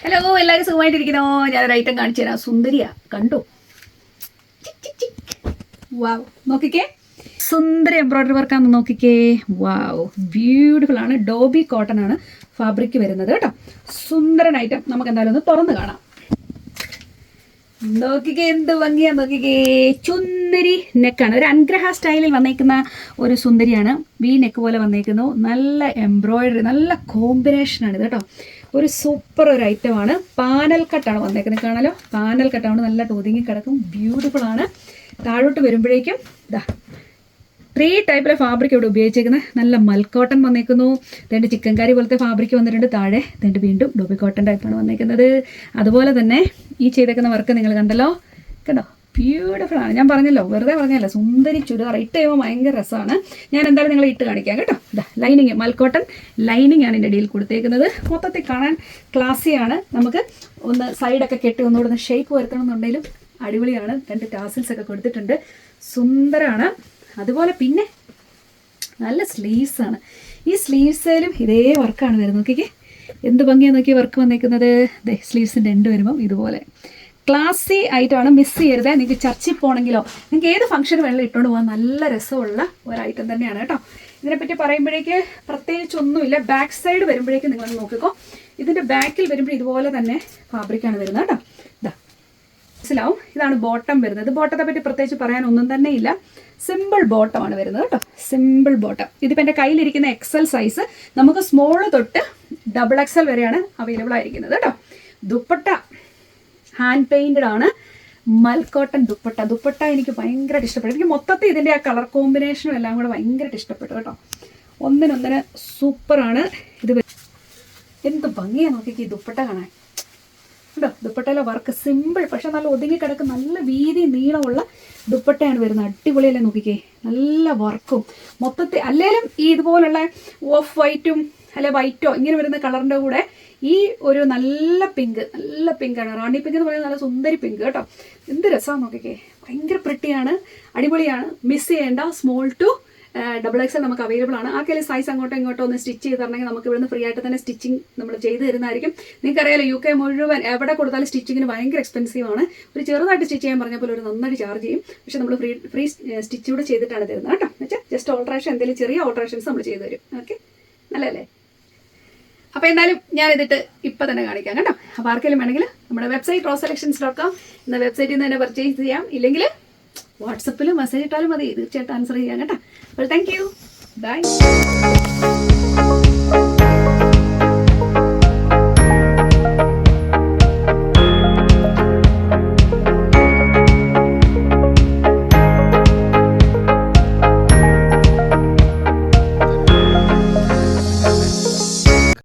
Hello, എല്ലാവരും സുഖമായിട്ടിരിക്കുന്നോ? ഞാനൊരു ഐറ്റം കാണിച്ചു തരാം. സുന്ദരിയാ, കണ്ടോ? വാവ്, നോക്കിക്കേ, സുന്ദരി എംബ്രോയിഡറി വർക്കാന്ന് നോക്കിക്കേ. വാവ്, ബ്യൂട്ടിഫുൾ ആണ്. ഡോബി കോട്ടൺ ആണ് ഫാബ്രിക് വരുന്നത് കേട്ടോ. സുന്ദരൻ ഐറ്റം. നമുക്ക് എന്തായാലും ഒന്ന് തുറന്ന് കാണാം. നോക്കിക്കേ, എന്ത് ഭംഗിയാ നോക്കിക്കേ. ചുന്ദരി നെക്കാണ്, ഒരു അനുഗ്രഹ സ്റ്റൈലിൽ വന്നേക്കുന്ന ഒരു സുന്ദരിയാണ്. വി നെക്ക് പോലെ വന്നേക്കുന്നു. നല്ല എംബ്രോയിഡറി, നല്ല കോമ്പിനേഷനാണ് ഇത് കേട്ടോ. ഒരു സൂപ്പർ ഒരു ഐറ്റമാണ്. പാനൽ കട്ടാണ് വന്നേക്കുന്നത്, കാണാലോ. പാനൽ കട്ടാണ്, നല്ല ഒതുങ്ങി കിടക്കും. ബ്യൂട്ടിഫുൾ ആണ്. താഴോട്ട് വരുമ്പോഴേക്കും ഇതാ 3 ടൈപ്പിലെ ഫാബ്രിക് ഇവിടെ ഉപയോഗിച്ചേക്കുന്നത്. നല്ല മൽക്കോട്ടൺ വന്നേക്കുന്നു. രണ്ട് ചിക്കൻ കറി പോലത്തെ ഫാബ്രിക് വന്നിട്ടുണ്ട് താഴെ. രണ്ട് വീണ്ടും ഡോബി കോട്ടൺ ടൈപ്പാണ് വന്നേക്കുന്നത്. അതുപോലെ തന്നെ ഈ ചെയ്തേക്കുന്ന വർക്ക് നിങ്ങൾ കണ്ടല്ലോ, കണ്ടോ? ബ്യൂട്ടിഫുൾ ആണ്. ഞാൻ പറഞ്ഞല്ലോ, വെറുതെ പറഞ്ഞല്ലോ, സുന്ദരി ചുരിദാർ. ഇട്ട് കഴിയുമ്പോൾ ഭയങ്കര രസമാണ്. ഞാൻ എന്തായാലും നിങ്ങളെ ഇട്ട് കാണിക്കാം കേട്ടോ. ഇതാ ലൈനിങ്, മൽക്കോട്ടൺ ലൈനിങ് ആണ് ഇതിൻ്റെ ഇടയിൽ കൊടുത്തേക്കുന്നത്. മൊത്തത്തിൽ കാണാൻ ക്ലാസ്സിയാണ്. നമുക്ക് ഒന്ന് സൈഡൊക്കെ കെട്ടി ഒന്നുകൂടെ ഒന്ന് ഷേപ്പ് വരുത്തണമെന്നുണ്ടെങ്കിലും അടിപൊളിയാണ്. 2 ടാസിൽസ് ഒക്കെ കൊടുത്തിട്ടുണ്ട്. സുന്ദരമാണ്. അതുപോലെ പിന്നെ നല്ല സ്ലീവ്സ് ആണ്. ഈ സ്ലീവ്സിലും ഇതേ വർക്കാണ് വരുന്നത്. നോക്കിക്കേ, എന്ത് ഭംഗിയാണ് നോക്കിയ വർക്ക് വന്നേക്കുന്നത്. സ്ലീവ്സിൻ്റെ എൻഡ് വരുമ്പം ഇതുപോലെ ക്ലാസി ആയിട്ടാണ്. മിസ് ചെയ്യരുത്. നിങ്ങൾക്ക് ചർച്ചിൽ പോകണമെങ്കിലോ നിങ്ങൾക്ക് ഏത് ഫംഗ്ഷന് വേണമെങ്കിലും ഇട്ടുകൊണ്ട് പോകാൻ നല്ല രസമുള്ള ഒരു ഐറ്റം തന്നെയാണ് കേട്ടോ. ഇതിനെപ്പറ്റി പറയുമ്പോഴേക്ക് പ്രത്യേകിച്ചൊന്നുമില്ല. ബാക്ക് സൈഡ് വരുമ്പോഴേക്കും നിങ്ങൾ നോക്കിക്കോ. ഇതിൻ്റെ ബാക്കിൽ വരുമ്പോൾ ഇതുപോലെ തന്നെ ഫാബ്രിക്കാണ് വരുന്നത് കേട്ടോ. ഇതാ മനസ്സിലാവും. ഇതാണ് ബോട്ടം വരുന്നത്. ബോട്ടത്തെ പറ്റി പ്രത്യേകിച്ച് പറയാൻ ഒന്നും തന്നെ ഇല്ല. സിമ്പിൾ ബോട്ടമാണ് വരുന്നത് കേട്ടോ. Simple bottom. ഇതിപ്പോൾ എൻ്റെ കയ്യിലിരിക്കുന്ന എക്സൽ സൈസ്. നമുക്ക് സ്മോൾ തൊട്ട് XXL വരെയാണ് അവൈലബിൾ ആയിരിക്കുന്നത് കേട്ടോ. ദുപ്പട്ട ഹാൻഡ് പെയിൻറ്റഡ് ആണ്. മൽക്കോട്ടൺ ദുപ്പട്ട. ദുപ്പട്ട എനിക്ക് ഭയങ്കരമായിട്ട് ഇഷ്ടപ്പെട്ടു. എനിക്ക് മൊത്തത്തിൽ ഇതിൻ്റെ ആ കളർ കോമ്പിനേഷനും എല്ലാം കൂടെ ഭയങ്കരമായിട്ട് ഇഷ്ടപ്പെട്ടു കേട്ടോ. ഒന്നിനൊന്നിന് സൂപ്പറാണ്. ഇത് എന്ത് ഭംഗിയാണ് നോക്കിക്ക് ഈ ദുപ്പട്ട കാണാൻ കേട്ടോ. ദുപ്പട്ടയിലെ വർക്ക് സിമ്പിൾ, പക്ഷെ നല്ല ഒതുങ്ങി കിടക്കും. നല്ല വീതി നീളമുള്ള ദുപ്പട്ടയാണ് വരുന്നത്. അടിപൊളിയല്ലേ നോക്കിക്കേ. നല്ല വർക്കും മൊത്തത്തിൽ. അല്ലെങ്കിലും ഈ ഇതുപോലുള്ള ഓഫ് വൈറ്റും അല്ലെ വൈറ്റോ ഇങ്ങനെ വരുന്ന കളറിൻ്റെ കൂടെ ഈ ഒരു നല്ല പിങ്കാണ്. റാണി പിങ്ക് എന്ന് പറയുന്നത് നല്ല സുന്ദരി പിങ്ക് കേട്ടോ. എന്ത് രസമാണ് നോക്കിക്കേ. ഭയങ്കര പ്രിട്ടിയാണ്, അടിപൊളിയാണ്. മിസ് ചെയ്യേണ്ട. സ്മോൾ ടു XXL നമുക്ക് അവൈലബിൾ ആണ്. ആർക്കെങ്കിലും സൈസ് അങ്ങോട്ടോ ഇങ്ങോട്ടോ ഒന്ന് സ്റ്റിച്ച് ചെയ്ത് തരണമെങ്കിൽ നമുക്ക് ഇവിടുന്ന് ഫ്രീ ആയിട്ട് തന്നെ സ്റ്റിച്ചിങ് നമ്മൾ ചെയ്ത് തരുന്നതായിരിക്കും. നിങ്ങൾക്കറിയാലോ, UK മുഴുവൻ എവിടെ കൊടുത്താലും സ്റ്റിച്ചിങ്ങിന് ഭയങ്കര എക്സ്പെൻസീവ് ആണ്. ഒരു ചെറുതായിട്ട് സ്റ്റിച്ച് ചെയ്യാൻ പറഞ്ഞപ്പോൾ ഒരു നന്നായിട്ട് ചാർജ് ചെയ്യും. പക്ഷേ നമ്മൾ ഫ്രീ സ്റ്റിച്ച് കൂടെ ചെയ്തിട്ടാണ് തരുന്നത് കേട്ടോ. എന്നുവെച്ചാൽ ജസ്റ്റ് ഓൾട്രേഷൻ, എന്തെങ്കിലും ചെറിയ ഓൾട്രേഷൻസ് നമ്മൾ ചെയ്ത് തരും. ഓക്കെ, നല്ലല്ലേ? അപ്പോൾ എന്തായാലും ഞാനിതിട്ട് ഇപ്പം തന്നെ കാണിക്കാം കേട്ടോ. അപ്പോൾ ആർക്കെങ്കിലും വേണമെങ്കിൽ നമ്മുടെ വെബ്സൈറ്റ് rosselections.com എന്ന വെബ്സൈറ്റിൽ നിന്ന് തന്നെ പർച്ചേസ് ചെയ്യാം. ഇല്ലെങ്കിൽ വാട്സപ്പിൽ മെസ്സേജ് ഇട്ടാലും മതി. തീർച്ചയായിട്ടും ആൻസർ ചെയ്യാം കേട്ടോ. അപ്പോൾ താങ്ക് യു, ബൈ.